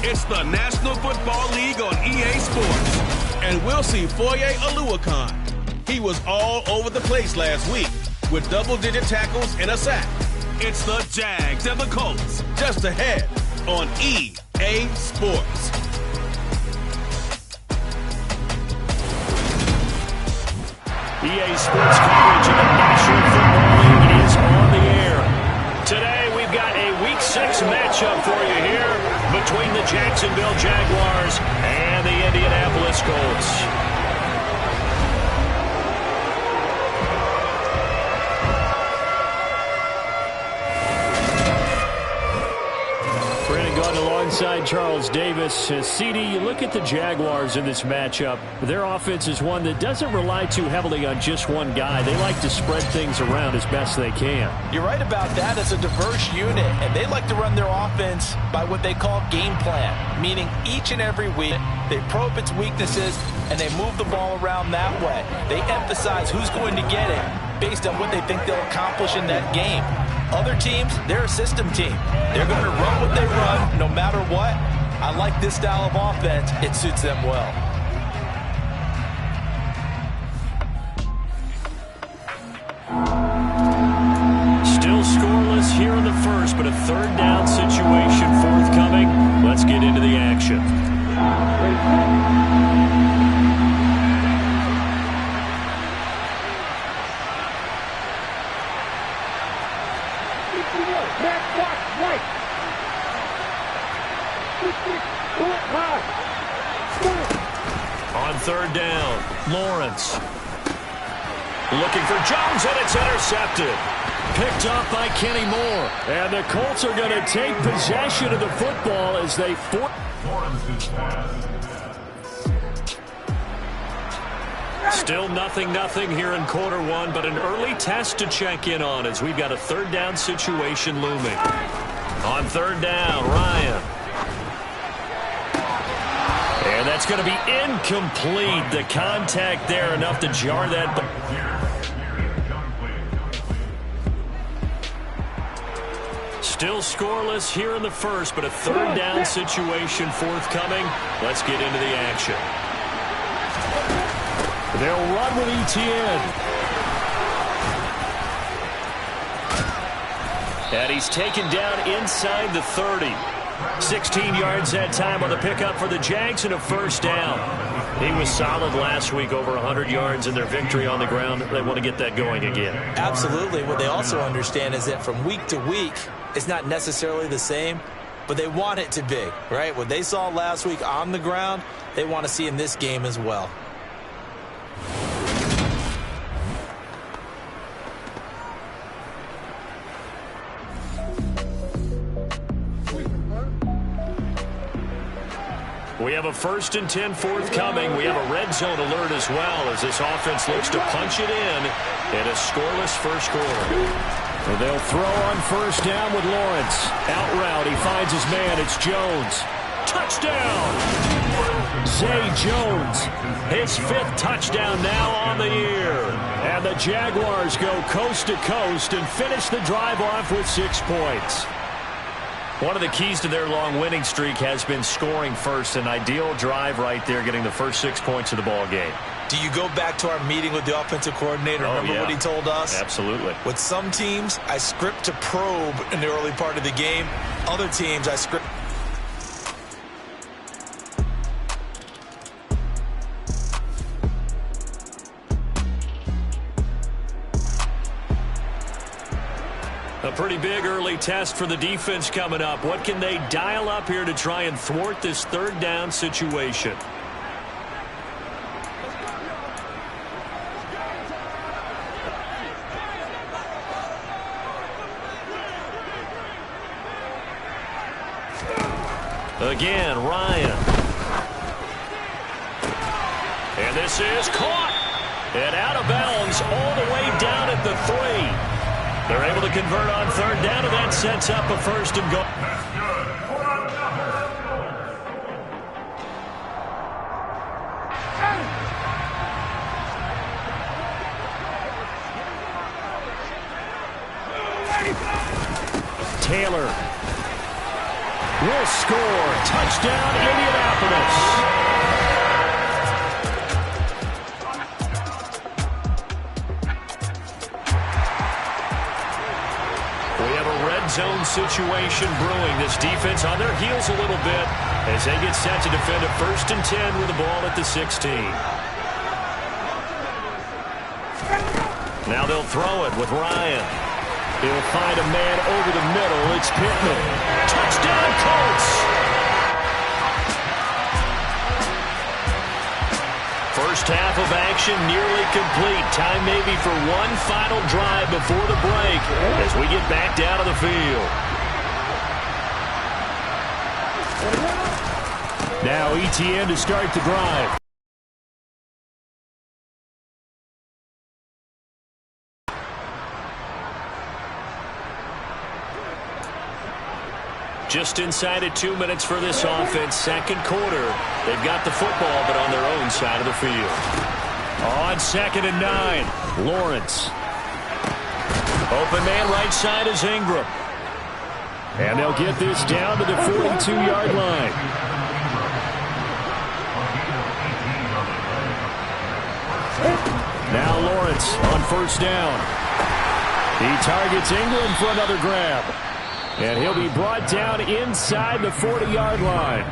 It's the National Football League on EA Sports. And we'll see Foye Oluokun. He was all over the place last week with double-digit tackles and a sack. It's the Jags and the Colts just ahead on EA Sports. EA Sports coverage of the National Football League is on the air. Today we've got a Week 6 matchup for you here between the Jacksonville Jaguars and the Indianapolis Colts. Alongside Charles Davis. CD, you look at the Jaguars in this matchup. Their offense is one that doesn't rely too heavily on just one guy. They like to spread things around as best they can. You're right about that. It's a diverse unit, and they like to run their offense by what they call game plan, meaning each and every week they probe its weaknesses and they move the ball around that way. They emphasize who's going to get it based on what they think they'll accomplish in that game. Other teams, they're a system team. They're going to run what they run no matter what. I like this style of offense. It suits them well. Still scoreless here in the first, but a third down situation forthcoming. Let's get into the action. On third down, Lawrence. Looking for Jones, and it's intercepted. Picked off by Kenny Moore. And the Colts are going to take possession of the football as they Still 0-0 here in quarter one, but an early test to check in on as we've got a third down situation looming. On third down, Ryan. And that's going to be incomplete. The contact there enough to jar that. Still scoreless here in the first, but a third down situation forthcoming. Let's get into the action. They'll run with Etienne. And he's taken down inside the 30. 16 yards that time on the pickup for the Jags and a first down. He was solid last week, over 100 yards in their victory on the ground. They want to get that going again. Absolutely. What they also understand is that from week to week, it's not necessarily the same, but they want it to be, right? What they saw last week on the ground, they want to see in this game as well. We have a 1st and 10 forthcoming. We have a red zone alert as well as this offense looks to punch it in a scoreless first quarter. And they'll throw on first down with Lawrence. Out route, he finds his man. It's Jones. Touchdown! Zay Jones, his 5th touchdown now on the year. And the Jaguars go coast to coast and finish the drive off with 6 points. One of the keys to their long winning streak has been scoring first. An ideal drive right there, getting the first 6 points of the ball game. Do you go back to our meeting with the offensive coordinator? Remember what he told us? Absolutely. With some teams, I script to probe in the early part of the game. Other teams, I script. A pretty big early test for the defense coming up. What can they dial up here to try and thwart this third down situation? Again, Ryan. And this is caught. And out of bounds all the way down at the 3. They're able to convert on third down, and that sets up a 1st and goal. Taylor. will score. Touchdown, Indianapolis. Zone situation brewing. This defense on their heels a little bit as they get set to defend a 1st and 10 with the ball at the 16. Now they'll throw it with Ryan. He'll find a man over the middle. It's Pittman. Touchdown, Colts! First half of action nearly complete. Time maybe for one final drive before the break as we get back down to the field. Now ETN to start the drive. Just inside of 2 minutes for this offense. Second quarter. They've got the football, but on their own side of the field. On 2nd and 9. Lawrence. Open man right side is Ingram. And they'll get this down to the 42-yard line. Now Lawrence on 1st down. He targets Ingram for another grab. And he'll be brought down inside the 40-yard line.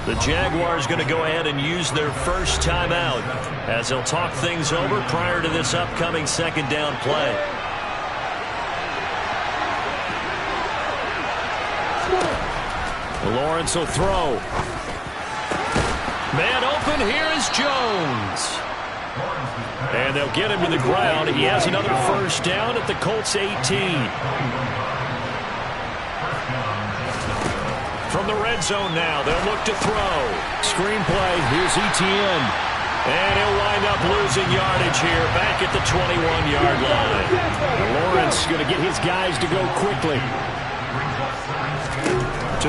The Jaguars going to go ahead and use their first timeout as they'll talk things over prior to this upcoming 2nd down play. Lawrence will throw. Man open, here is Jones. And they'll get him to the ground. He has another 1st down at the Colts 18. From the red zone now, they'll look to throw. Screenplay, here's ETN. And he'll wind up losing yardage here back at the 21-yard line. Lawrence going to get his guys to go quickly.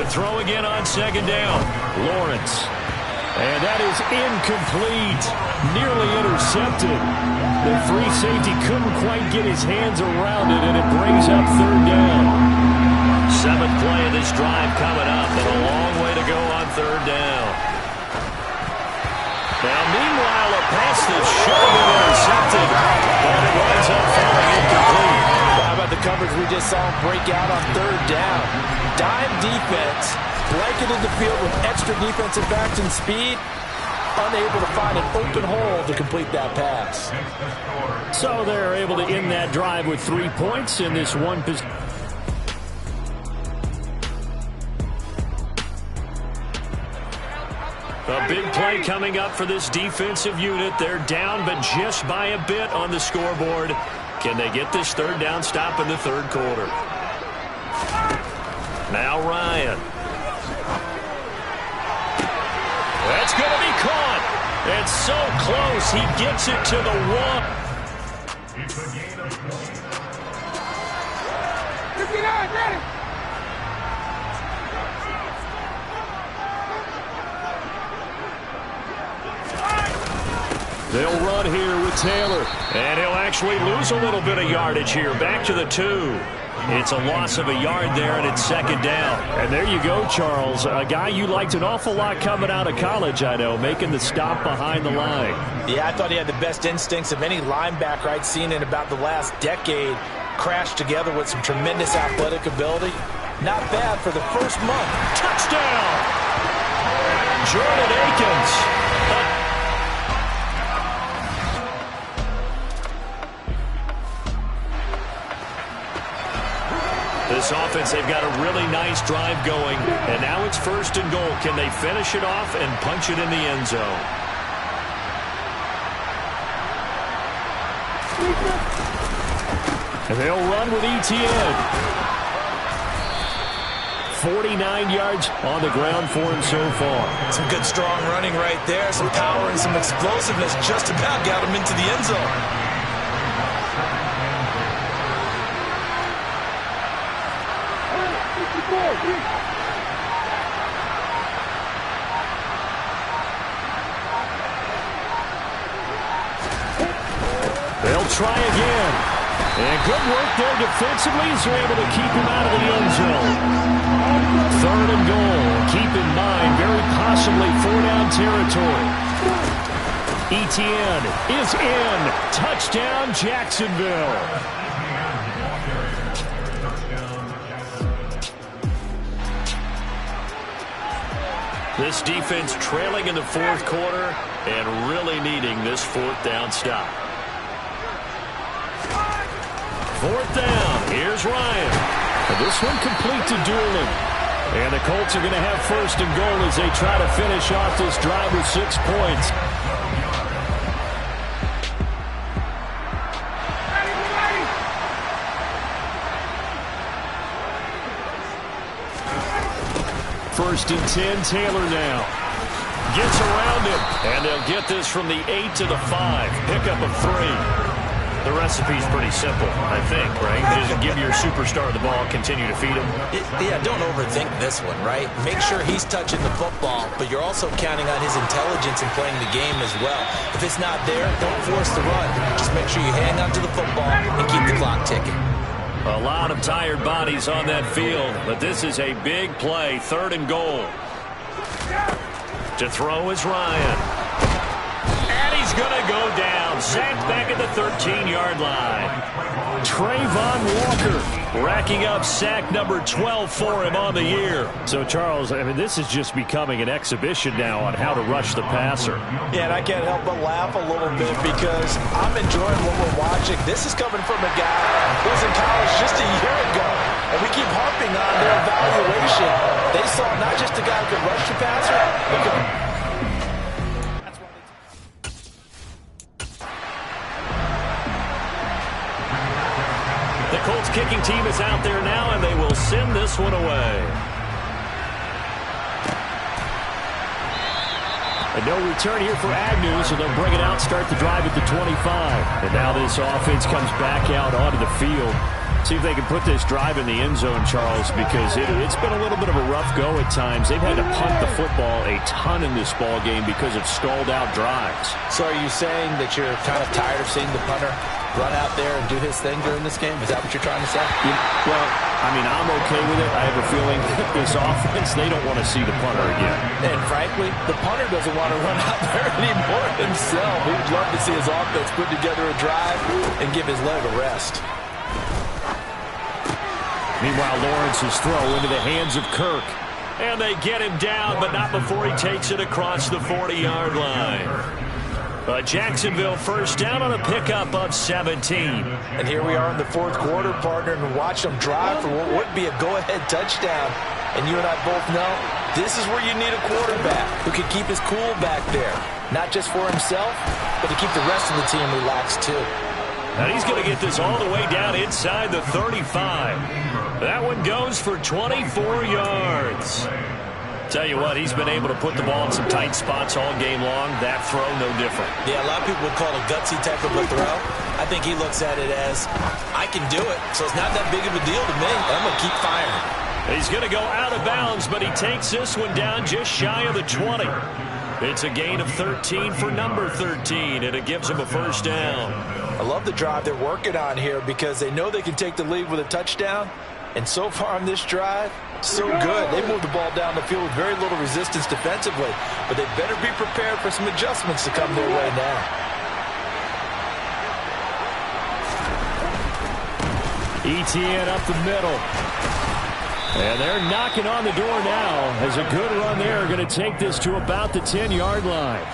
To throw again on 2nd down. Lawrence. And that is incomplete. Nearly intercepted. The free safety couldn't quite get his hands around it, and it brings up 3rd down. 7th play of this drive coming up, and a long way to go on 3rd down. Now, meanwhile, a pass that should have been intercepted, but it winds up falling incomplete. How about the coverage we just saw him break out on 3rd down? Dime defense, blanketed the field with extra defensive backs and speed, unable to find an open hole to complete that pass. So they're able to end that drive with 3 points in this one position. A big play coming up for this defensive unit. They're down, but just by a bit on the scoreboard. Can they get this 3rd down stop in the 3rd quarter? Now Ryan. That's going to be caught. And so close. He gets it to the 1. 59, ready. They'll run here with Taylor. And he'll actually lose a little bit of yardage here. Back to the 2. It's a loss of a yard there, and it's 2nd down. And there you go, Charles. A guy you liked an awful lot coming out of college, I know, making the stop behind the line. Yeah, I thought he had the best instincts of any linebacker I'd seen in about the last decade. Crashed together with some tremendous athletic ability. Not bad for the first month. Touchdown! Jordan Akins. This offense, they've got a really nice drive going, and now it's 1st and goal. Can they finish it off and punch it in the end zone? And they'll run with ETN. 49 yards on the ground for him so far. Some good strong running right there. Some power and some explosiveness just about got him into the end zone. They'll try again. And good work there defensively as they're able to keep him out of the end zone. 3rd and goal. Keep in mind, very possibly 4-down territory. Etienne is in. Touchdown, Jacksonville. This defense trailing in the 4th quarter and really needing this 4th down stop. 4th down. Here's Ryan. And this one complete to Doolin. And the Colts are going to have 1st and goal as they try to finish off this drive with 6 points. First and 10, Taylor now. Gets around him, and they'll get this from the 8 to the 5. Pickup of 3. The recipe's pretty simple, I think, right? Just give your superstar the ball, continue to feed him. Yeah, don't overthink this one, right? Make sure he's touching the football, but you're also counting on his intelligence in playing the game as well. If it's not there, don't force the run. Just make sure you hang on to the football and keep the clock ticking. A lot of tired bodies on that field, but this is a big play. 3rd and goal. To throw is Ryan. And he's going to go down. Sacked back at the 13-yard line. Trayvon Walker racking up sack number 12 for him on the year. So, Charles, I mean, this is just becoming an exhibition now on how to rush the passer. Yeah, and I can't help but laugh a little bit because I'm enjoying what we're watching. This is coming from a guy who was in college just a year ago, and we keep harping on their evaluation. They saw not just a guy who could rush the passer, but could... The Colts kicking team is out there now, and they will send this one away. And no return here for Agnew, so they'll bring it out, start the drive at the 25. And now this offense comes back out onto the field. See if they can put this drive in the end zone, Charles, because it's been a little bit of a rough go at times. They've had to punt the football a ton in this ball game because of stalled out drives. So are you saying that you're kind of tired of seeing the punter run out there and do his thing during this game? Is that what you're trying to say? Well, I mean, I'm okay with it. I have a feeling that this offense, they don't want to see the punter again. And frankly, the punter doesn't want to run out there anymore himself. He'd love to see his offense put together a drive and give his leg a rest. Meanwhile, Lawrence's throw into the hands of Kirk. And they get him down, but not before he takes it across the 40-yard line. Jacksonville 1st down on a pickup of 17. And here we are in the 4th quarter, partner, and watch them drive for what would be a go-ahead touchdown. And you and I both know this is where you need a quarterback who can keep his cool back there. Not just for himself, but to keep the rest of the team relaxed too. And he's going to get this all the way down inside the 35. That one goes for 24 yards. Tell you what, he's been able to put the ball in some tight spots all game long. That throw, no different. Yeah, a lot of people would call it a gutsy type of a throw. I think he looks at it as, I can do it, so it's not that big of a deal to me. I'm going to keep firing. He's going to go out of bounds, but he takes this one down just shy of the 20. It's a gain of 13 for number 13, and it gives him a 1st down. I love the drive they're working on here because they know they can take the lead with a touchdown. And so far on this drive, so good. They moved the ball down the field with very little resistance defensively. But they better be prepared for some adjustments to come their way now. Etienne up the middle. And they're knocking on the door now as a good run there. Going to take this to about the 10-yard line.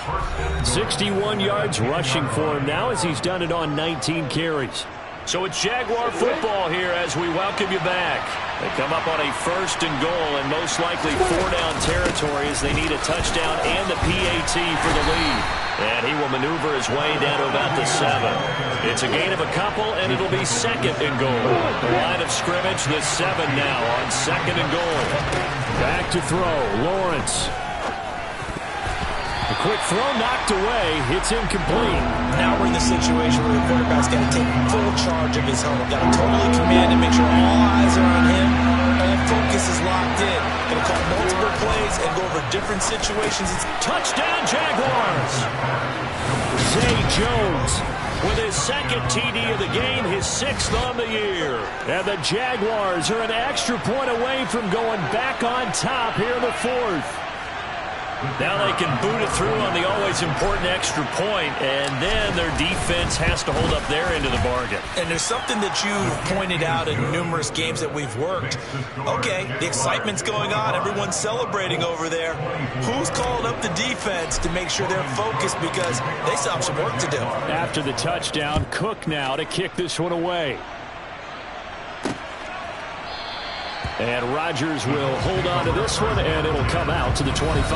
61 yards rushing for him now as he's done it on 19 carries. So it's Jaguar football here as we welcome you back. They come up on a 1st and goal and most likely 4-down territory as they need a touchdown and the PAT for the lead. And he will maneuver his way down to about the 7. It's a gain of a couple, and it'll be 2nd and goal. The line of scrimmage, the 7 now on 2nd and goal. Back to throw, Lawrence. A quick throw knocked away. It's incomplete. Now we're in the situation where the quarterback's got to take full charge of his helmet. Got to totally command and make sure all eyes are on him. All focus is locked in. Going to call multiple plays and go over different situations. It's touchdown, Jaguars. Zay Jones with his second TD of the game, his 6th on the year. And the Jaguars are an extra point away from going back on top here in the 4th. Now they can boot it through on the always important extra point, and then their defense has to hold up their end of the bargain. And there's something that you pointed out in numerous games that we've worked. Okay, the excitement's going on. Everyone's celebrating over there. Who's calling up the defense to make sure they're focused, because they still have some work to do? After the touchdown, Cook now to kick this one away. And Rodgers will hold on to this one, and it'll come out to the 25.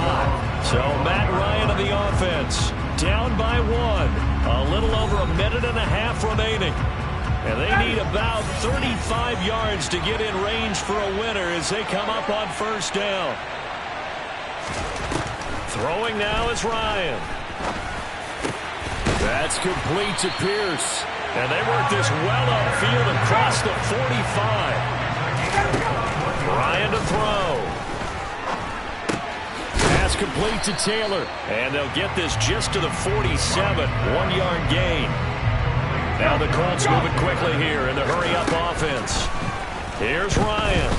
So Matt Ryan of the offense, down by 1. A little over a minute and a half remaining. And they need about 35 yards to get in range for a winner as they come up on first down. Throwing now is Ryan. That's complete to Pierce. And they work this well upfield across the 45. Ryan to throw. Pass complete to Taylor. And they'll get this just to the 47. 1-yard gain. Now the Colts moving quickly here in the hurry-up offense. Here's Ryan.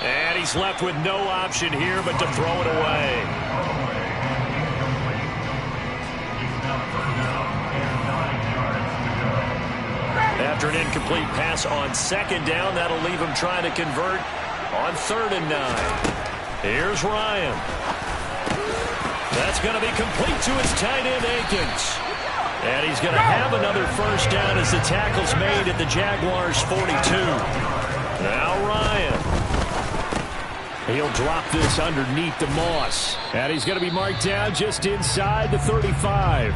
And he's left with no option here but to throw it away. After an incomplete pass on second down, that'll leave him trying to convert on 3rd and 9. Here's Ryan. That's going to be complete to his tight end, Akins. And he's going to have another first down as the tackle's made at the Jaguars' 42. Now Ryan. He'll drop this underneath the Moss. And he's going to be marked down just inside the 35.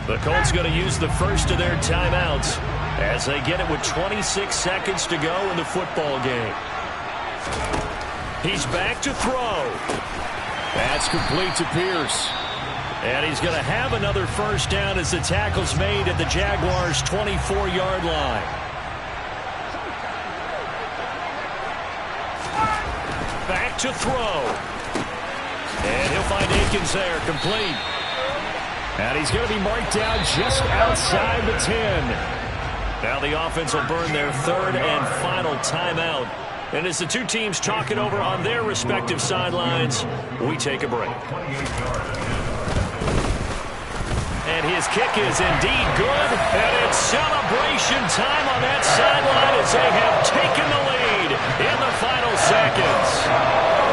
The Colts going to use the first of their timeouts as they get it with 26 seconds to go in the football game. He's back to throw. That's complete to Pierce. And he's going to have another first down as the tackle's made at the Jaguars' 24-yard line. Back to throw. And he'll find Akins there, complete. And he's going to be marked down just outside the 10. Now the offense will burn their 3rd and final timeout. And as the two teams talk it over on their respective sidelines, we take a break. And his kick is indeed good. And it's celebration time on that sideline as they have taken the lead in the final seconds.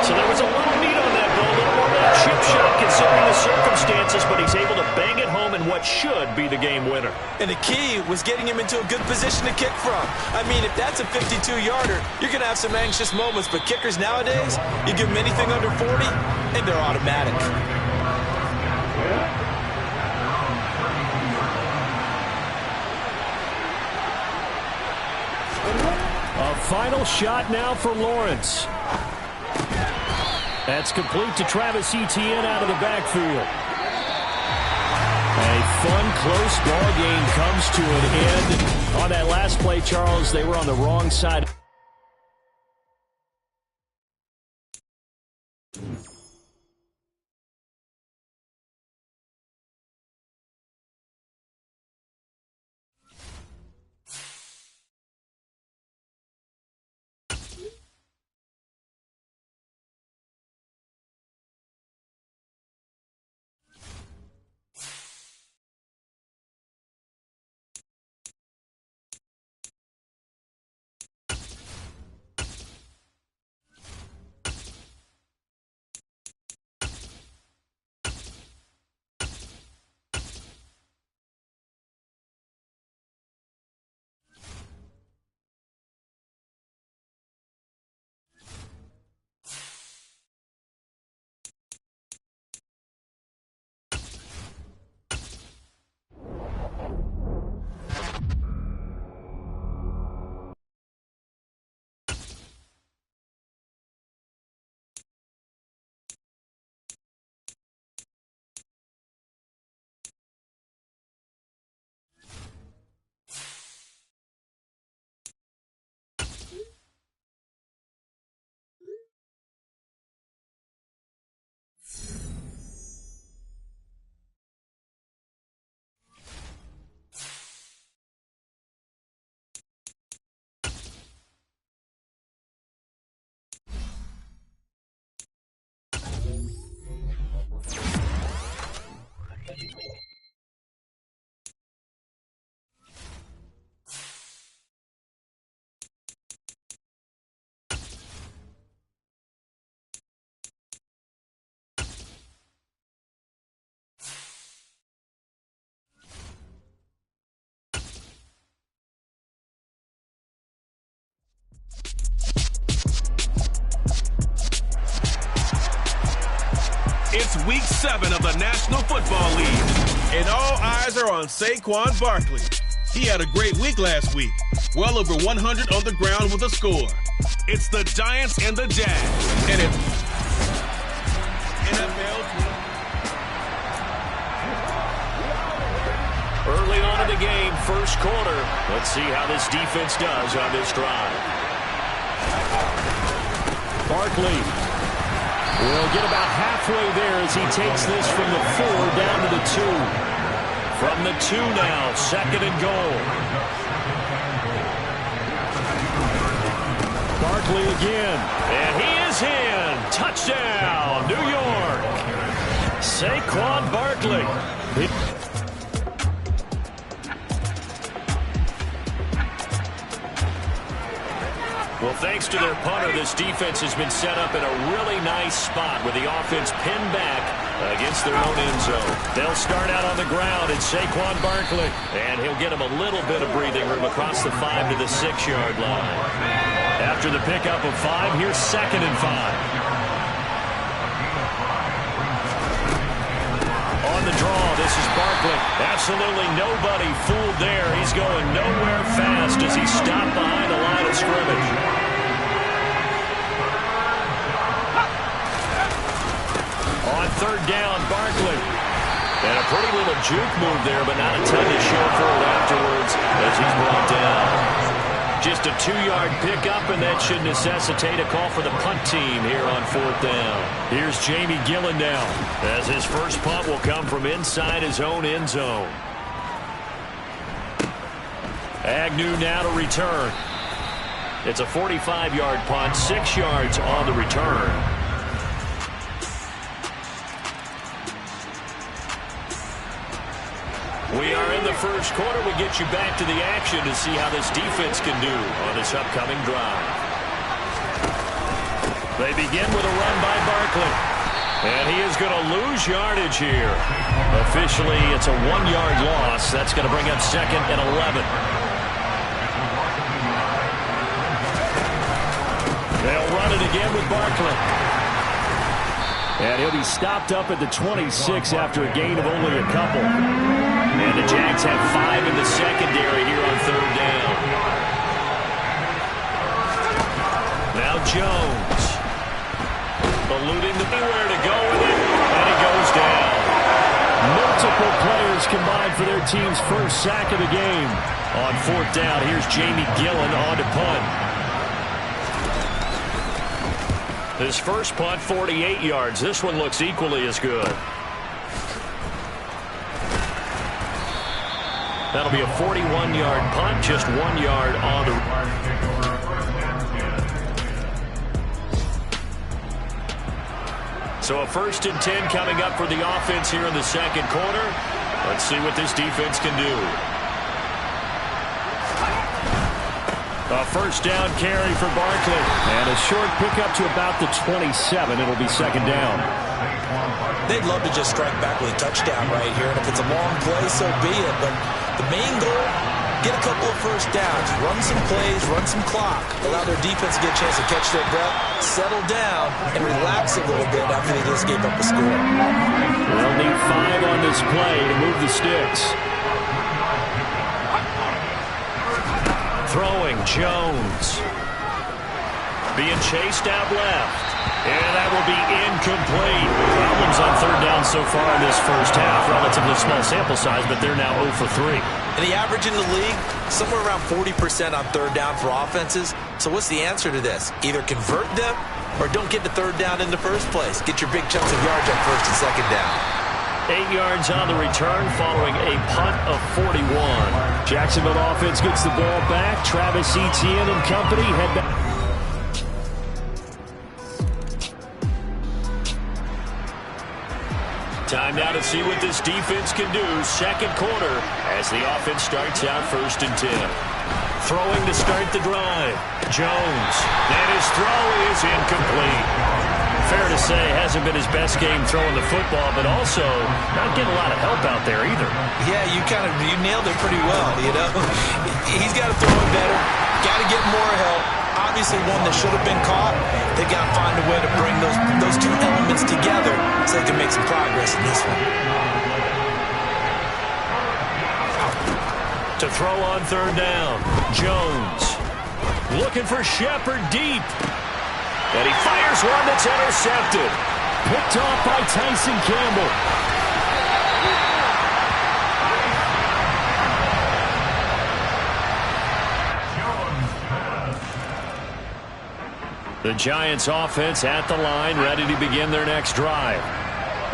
So there was a little meat on that ball, a little more than a chip shot considering the circumstances, but he's able to bang it home in what should be the game winner. And the key was getting him into a good position to kick from. I mean, if that's a 52-yarder, you're going to have some anxious moments, but kickers nowadays, you give them anything under 40, and they're automatic. A final shot now for Lawrence. That's complete to Travis Etienne out of the backfield. A fun, close ball game comes to an end. On that last play, Charles, they were on the wrong side. It's Week 7 of the National Football League, and all eyes are on Saquon Barkley. He had a great week last week, well over 100 on the ground with a score. It's the Giants and the Jags, and it's NFL. Early on in the game, first quarter. Let's see how this defense does on this drive. Barkley will get about halfway there as he takes this from the 4 down to the 2. From the 2 now, 2nd and goal. Barkley again, and he is in. Touchdown, New York. Saquon Barkley. Well, thanks to their punter, this defense has been set up in a really nice spot with the offense pinned back against their own end zone. They'll start out on the ground, and Saquon Barkley, and he'll get him a little bit of breathing room across the 5 to the 6-yard line. After the pickup of 5, here's 2nd and 5. On the draw, this is Barkley. Absolutely nobody fooled there. He's going nowhere fast as he stopped behind the line of scrimmage. On 3rd down, Barkley. And a pretty little juke move there, but not a ton to show for it afterwards as he's brought down. Just a 2-yard pickup, and that should necessitate a call for the punt team here on 4th down. Here's Jamie Gillen now, as his first punt will come from inside his own end zone. Agnew now to return. It's a 45-yard punt, 6 yards on the return. We are in the first quarter. We get you back to the action to see how this defense can do on this upcoming drive. They begin with a run by Barkley. And he is going to lose yardage here. Officially, it's a 1-yard loss. That's going to bring up 2nd and 11. They'll run it again with Barkley. And he'll be stopped up at the 26 after a gain of only a couple. And the Jags have 5 in the secondary here on 3rd down. Now Jones. Alluding to where to go with it. And he goes down. Multiple players combined for their team's first sack of the game. On 4th down, here's Jamie Gillen on to punt. His first punt, 48 yards. This one looks equally as good. That'll be a 41-yard punt, just 1 yard on the... So a 1st and 10 coming up for the offense here in the 2nd quarter. Let's see what this defense can do. A 1st down carry for Barkley. And a short pickup to about the 27. It'll be 2nd down. They'd love to just strike back with a touchdown right here. And if it's a long play, so be it. But the main goal, get a couple of 1st downs. Run some plays, run some clock. Allow their defense to get a chance to catch their breath, settle down, and relax a little bit after they just gave up a score. They'll need 5 on this play to move the sticks. Throwing, Jones. Being chased out left. And that will be incomplete. Problems on 3rd down so far in this first half. Relatively small sample size, but they're now 0 for 3. And the average in the league, somewhere around 40% on 3rd down for offenses. So what's the answer to this? Either convert them or don't get the 3rd down in the first place. Get your big chunks of yards on 1st and 2nd down. 8 yards on the return following a punt of 41. Jacksonville offense gets the ball back. Travis Etienne and company head back. Time now to see what this defense can do. 2nd quarter as the offense starts out 1st and 10. Throwing to start the drive. Jones. And his throw is incomplete. Fair to say, hasn't been his best game throwing the football, but also not getting a lot of help out there either. Yeah, you nailed it pretty well, you know. He's got to throw it better. Got to get more help. obviously one that should have been caught. They got to find a way to bring those two elements together so they can make some progress in this one. To throw on third down, Jones looking for Shepard deep. And he fires one that's intercepted. Picked off by Tyson Campbell. The Giants offense at the line, ready to begin their next drive.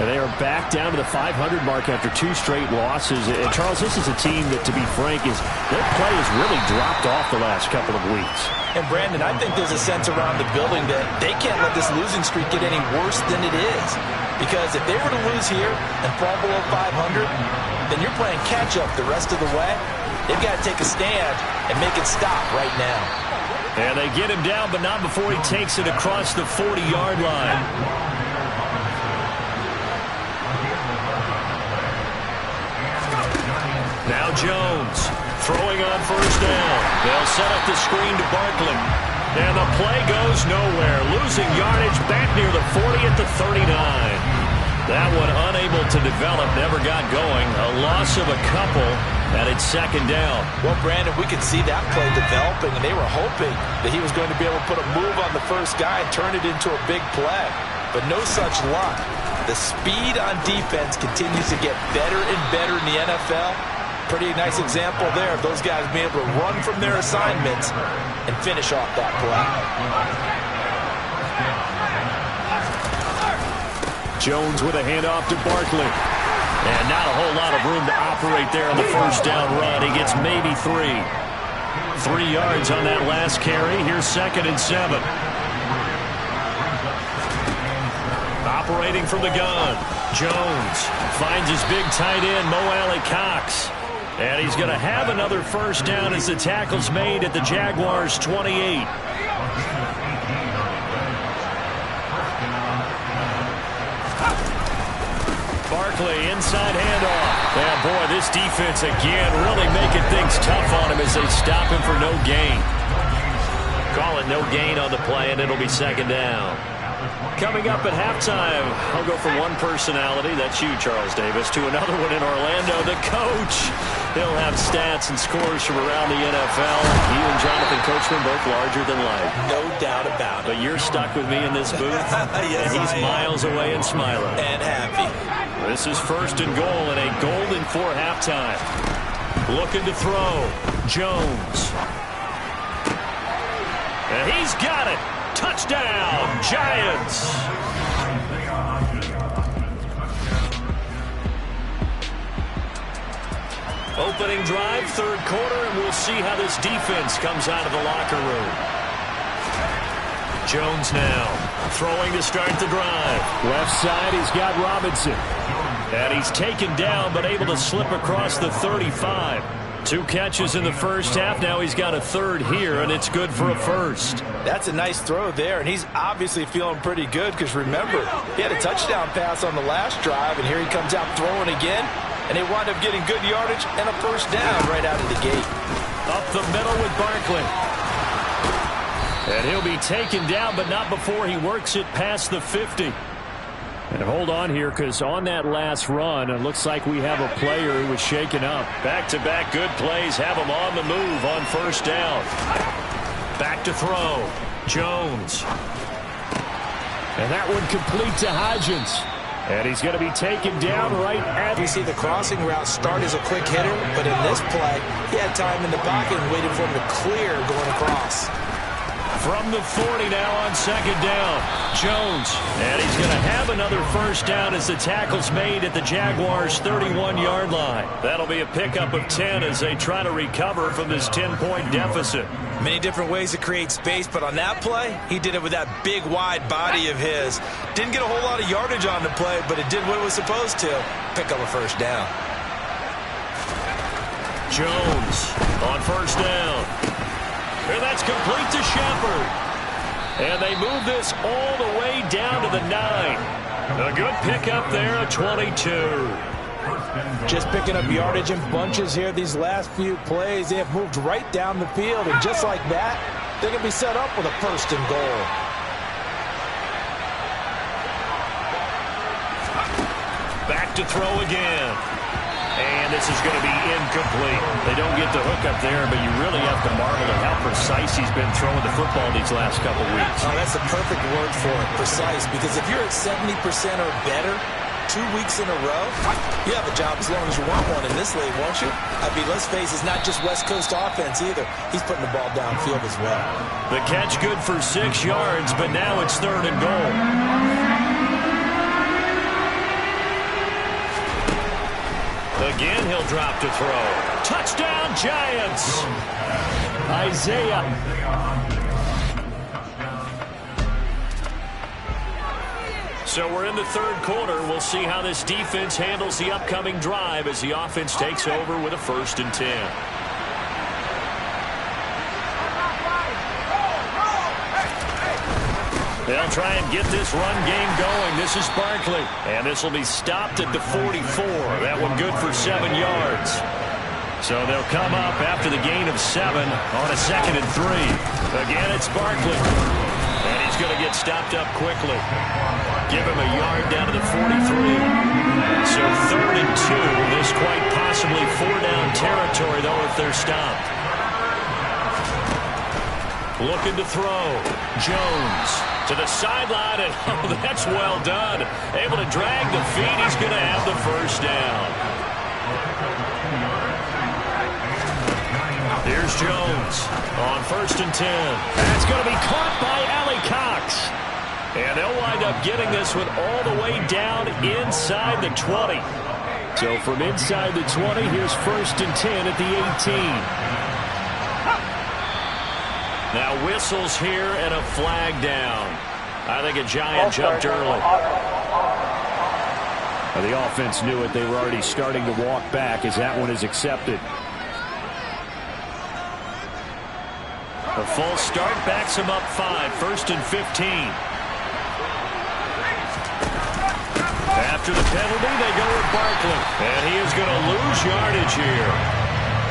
And they are back down to the 500 mark after 2 straight losses. And Charles, this is a team that, to be frank, their play has really dropped off the last couple of weeks. And Brandon, I think there's a sense around the building that they can't let this losing streak get any worse than it is. Because if they were to lose here and fall below 500, then you're playing catch-up the rest of the way. They've got to take a stand and make it stop right now. And they get him down, but not before he takes it across the 40-yard line. Now Jones throwing on first down. They'll set up the screen to Barkley. And the play goes nowhere. Losing yardage back near the 40 at the 39. That one unable to develop, never got going. A loss of a couple, and it's second down. Well, Brandon, we could see that play developing, and they were hoping that he was going to be able to put a move on the first guy and turn it into a big play. But no such luck. The speed on defense continues to get better and better in the NFL. Pretty nice example there of those guys being able to run from their assignments and finish off that play. Jones with a handoff to Barkley. And not a whole lot of room to operate there on the first down run. He gets maybe 3. 3 yards on that last carry. Here's 2nd and 7. Operating from the gun. Jones finds his big tight end, Mo Alley-Cox. And he's going to have another first down as the tackle's made at the Jaguars' 28. Barkley, inside handoff. Yeah, boy, this defense again really making things tough on him as they stop him for no gain. Call it no gain on the play, and it'll be second down. Coming up at halftime, I'll go from one personality, that's you, Charles Davis, to another one in Orlando, the coach. He'll have stats and scores from around the NFL. He and Jonathan Coachman both larger than life. No doubt about it. But you're stuck with me in this booth, yes, and he's miles away and smiling. And happy. This is 1st and goal and a golden 4 halftime. Looking to throw. Jones. And he's got it. Touchdown, Giants. Opening drive, 3rd quarter, and we'll see how this defense comes out of the locker room. Jones now throwing to start the drive. Left side, he's got Robinson. And he's taken down, but able to slip across the 35. 2 catches in the first half. Now he's got a 3rd here, and it's good for a 1st. That's a nice throw there, and he's obviously feeling pretty good because, remember, he had a touchdown pass on the last drive, and here he comes out throwing again, and they wind up getting good yardage and a first down right out of the gate. Up the middle with Barkley. And he'll be taken down, but not before he works it past the 50. And hold on here, because on that last run, it looks like we have a player who was shaken up. Back-to-back good plays have him on the move on first down. Back to throw. Jones. And that one complete to Hodgins. And he's going to be taken down right at... We see the crossing route start as a quick hitter, but in this play, he had time in the pocket and waited for him to clear going across. From the 40 now on 2nd down. Jones. And he's going to have another first down as the tackle's made at the Jaguars' 31-yard line. That'll be a pickup of 10 as they try to recover from this 10-point deficit. Many different ways to create space, but on that play, he did it with that big, wide body of his. Didn't get a whole lot of yardage on the play, but it did what it was supposed to. Pick up a first down. Jones on first down. And that's complete to Shepard. And they move this all the way down to the 9. A good pickup there at 22. Just picking up yardage in bunches here these last few plays. They have moved right down the field, and just like that, They're going to be set up with a 1st and goal. Back to throw again. And this is going to be incomplete. They don't get the hook up there, but you really have to marvel at how precise he's been throwing the football these last couple weeks. Oh, that's the perfect word for it, precise, because if you're at 70% or better 2 weeks in a row, you have a job as long as you want one in this league, won't you? I mean, let's face it, it's not just West Coast offense either. He's putting the ball downfield as well. The catch good for 6 yards, but now it's 3rd and goal. Again, he'll drop to throw. Touchdown, Giants! Isaiah. So we're in the 3rd quarter. We'll see how this defense handles the upcoming drive as the offense takes over with a 1st and 10. They'll try and get this run game going. This is Barkley. And this will be stopped at the 44. That one good for 7 yards. So they'll come up after the gain of 7 on a 2nd and 3. Again, it's Barkley. And he's going to get stopped up quickly. Give him a yard down to the 43. So 3rd and 2. This quite possibly 4-down territory, though, if they're stopped. Looking to throw. Jones to the sideline, and oh, that's well done. Able to drag the feet. He's going to have the 1st down. Here's Jones on 1st and 10. That's going to be caught by Allie Cox. And they'll wind up getting this one all the way down inside the 20. So from inside the 20, here's 1st and 10 at the 18. Now whistles here and a flag down. I think a Giant jumped early. The offense knew it. They were already starting to walk back as that one is accepted. A false start backs him up 5. 1st and 15. After the penalty, they go with Barkley. And he is going to lose yardage here.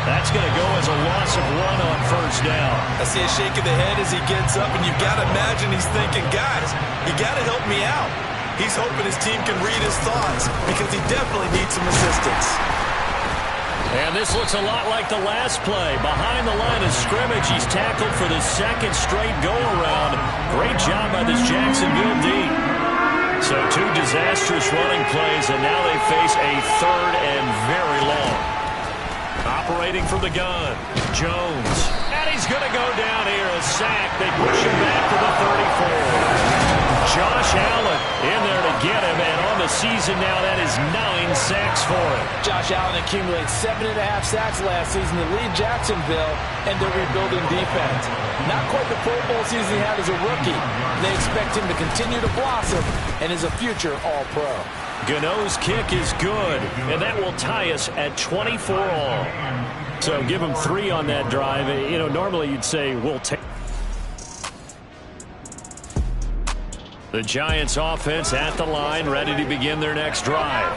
That's going to go as a loss of 1 on 1st down. I see a shake of the head as he gets up, and you've got to imagine he's thinking, guys, you got to help me out. He's hoping his team can read his thoughts because he definitely needs some assistance. And this looks a lot like the last play. Behind the line of scrimmage, he's tackled for the 2nd straight go-around. Great job by this Jacksonville D. So 2 disastrous running plays, and now they face a 3rd and very long. Operating from the gun, Jones. And he's going to go down here, a sack. They push him back to the 34. Josh Allen in there to get him, and on the season now, that is 9 sacks for him. Josh Allen accumulates 7.5 sacks last season to lead Jacksonville and their rebuilding defense. Not quite the Pro Bowl season he had as a rookie. They expect him to continue to blossom and is a future All-Pro. Gano's kick is good, and that will tie us at 24 all. So give him 3 on that drive. You know, normally you'd say we'll take. The Giants offense at the line, ready to begin their next drive.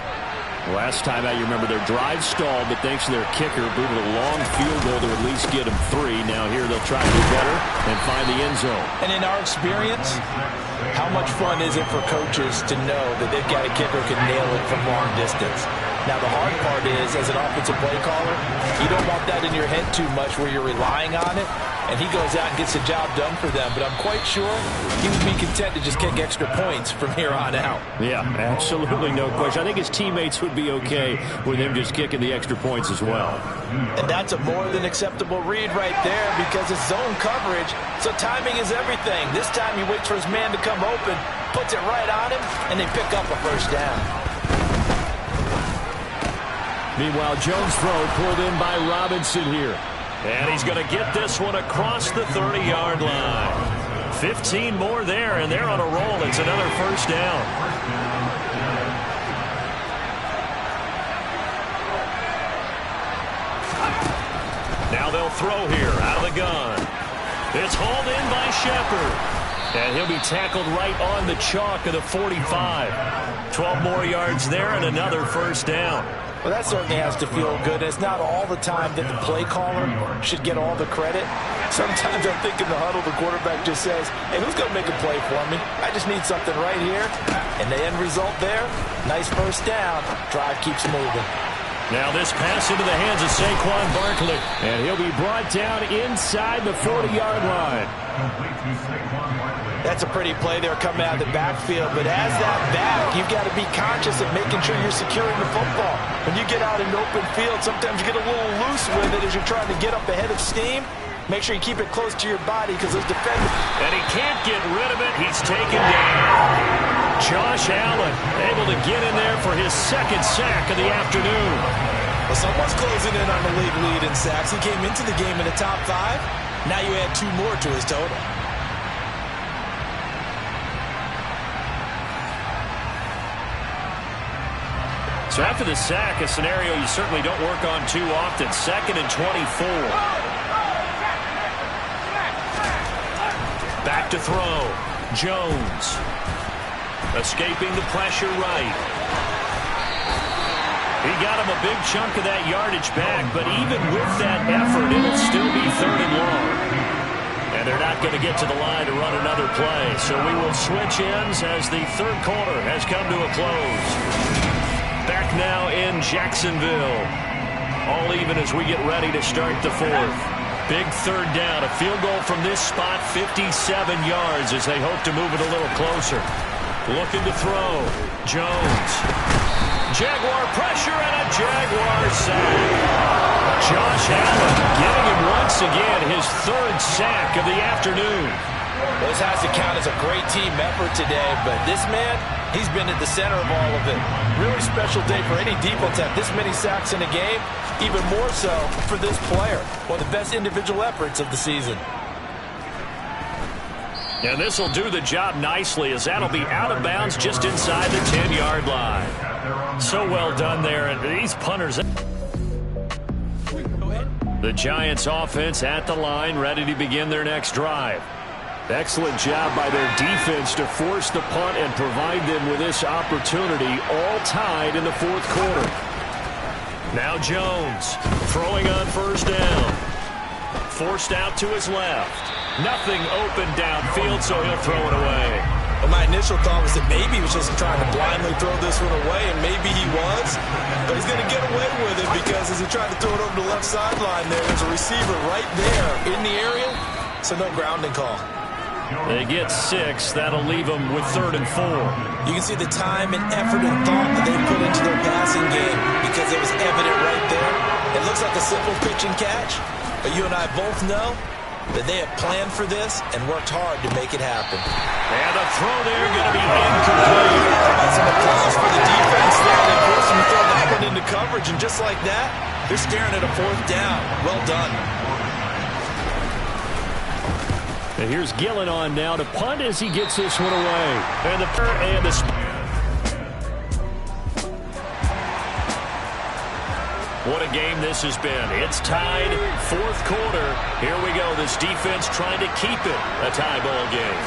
Last time out, you remember their drive stalled, but thanks to their kicker, booted a long field goal to at least get them 3. Now here they'll try to do better and find the end zone. And in our experience, how much fun is it for coaches to know that they've got a kicker who can nail it from long distance? Now, the hard part is, as an offensive play caller, you don't want that in your head too much where you're relying on it, and he goes out and gets the job done for them. But I'm quite sure he would be content to just kick extra points from here on out. Yeah, absolutely no question. I think his teammates would be okay with him just kicking the extra points as well. And that's a more than acceptable read right there because it's zone coverage, so timing is everything. This time he waits for his man to come open, puts it right on him, and they pick up a 1st down. Meanwhile, Jones' throw pulled in by Robinson here. And he's going to get this one across the 30-yard line. 15 more there, and they're on a roll. It's another 1st down. Now they'll throw here out of the gun. It's hauled in by Shepard. And he'll be tackled right on the chalk of the 45. 12 more yards there and another 1st down. Well, that certainly has to feel good. It's not all the time that the play caller should get all the credit. Sometimes I think in the huddle, the quarterback just says, hey, who's going to make a play for me? I just need something right here. And the end result there, nice first down. Drive keeps moving. Now this pass into the hands of Saquon Barkley. And he'll be brought down inside the 40-yard line. That's a pretty play there coming out of the backfield. But as that back, you've got to be conscious of making sure you're securing the football. When you get out in open field, sometimes you get a little loose with it as you're trying to get up ahead of steam. Make sure you keep it close to your body because those defenders... And he can't get rid of it. He's taken down. Josh Allen able to get in there for his second sack of the afternoon. Well, someone's closing in on the league lead in sacks. He came into the game in the top 5. Now you add 2 more to his total. So after the sack, a scenario you certainly don't work on too often. 2nd and 24. Back to throw. Jones. Escaping the pressure right. He got him a big chunk of that yardage back, but even with that effort, it'll still be 3rd and long. And they're not going to get to the line to run another play. So we will switch ends as the 3rd quarter has come to a close. Back now in Jacksonville. All even as we get ready to start the 4th. Big 3rd down. A field goal from this spot, 57 yards as they hope to move it a little closer. Looking to throw. Jones. Jaguar pressure and a Jaguar sack. Josh Allen getting him once again his 3rd sack of the afternoon. This has to count as a great team effort today, but this man, he's been at the center of all of it. Really special day for any defense to have this many sacks in a game, even more so for this player. One of the best individual efforts of the season. And this will do the job nicely as that'll be out of bounds just inside the 10-yard line. So well done there, and these punters... The Giants offense at the line, ready to begin their next drive. Excellent job by their defense to force the punt and provide them with this opportunity, all tied in the 4th quarter. Now Jones throwing on 1st down. Forced out to his left. Nothing open downfield, so he'll throw it away. Well, my initial thought was that maybe he was just trying to blindly throw this one away, and maybe he was. But he's going to get away with it because as he tried to throw it over the left sideline there's a receiver right there in the area, so no grounding call. They get 6. That'll leave them with 3rd and 4. You can see the time and effort and thought that they put into their passing game because it was evident right there. It looks like a simple pitch and catch, but you and I both know that they have planned for this and worked hard to make it happen. And the throw there going to be incomplete. Some applause for the defense there. They forced him to throw that one into coverage, and just like that, they're staring at a 4th down. Well done. And here's Gillen on now to punt as he gets this one away. And what a game this has been. It's tied, 4th quarter. Here we go. This defense trying to keep it a tie ball game.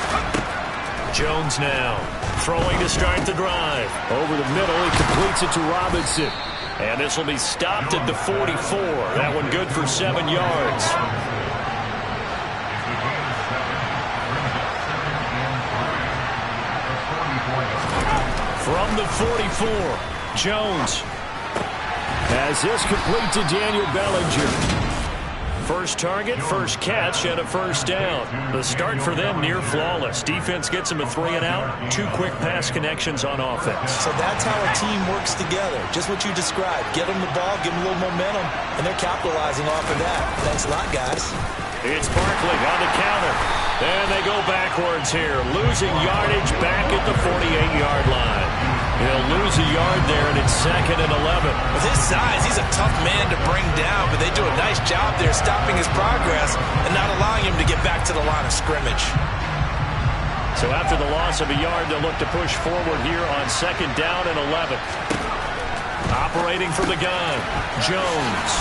Jones now throwing to start the drive. Over the middle, he completes it to Robinson. And this will be stopped at the 44. That one good for 7 yards. From the 44, Jones has this complete to Daniel Bellinger. First target, first catch, and a 1st down. The start for them near flawless. Defense gets them a 3 and out. 2 quick pass connections on offense. So that's how a team works together. Just what you described. Get them the ball, give them a little momentum, and they're capitalizing off of that. Thanks a lot, guys. It's Barkley on the counter. And they go backwards here. Losing yardage back at the 48-yard line. He'll lose a yard there, and it's 2nd and 11. With his size, he's a tough man to bring down, but they do a nice job there stopping his progress and not allowing him to get back to the line of scrimmage. So after the loss of a yard, they'll look to push forward here on 2nd down and 11. Operating from the gun, Jones.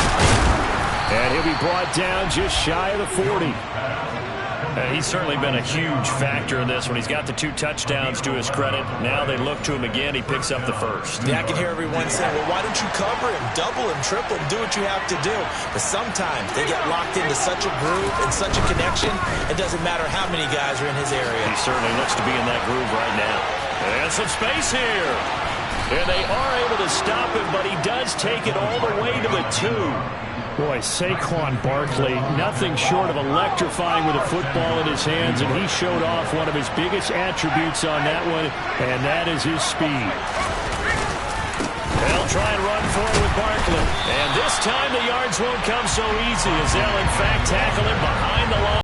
And he'll be brought down just shy of the 40. He's certainly been a huge factor in this one. He's got the 2 touchdowns to his credit. Now they look to him again. He picks up the first. Yeah, I can hear everyone saying, well, why don't you cover him, double him, triple him, do what you have to do. But sometimes they get locked into such a groove and such a connection, it doesn't matter how many guys are in his area. He certainly looks to be in that groove right now. And some space here. And they are able to stop him, but he does take it all the way to the 2. Boy, Saquon Barkley, nothing short of electrifying with a football in his hands, and he showed off one of his biggest attributes on that one, and that is his speed. They'll try and run for it with Barkley. And this time the yards won't come so easy as they'll, in fact,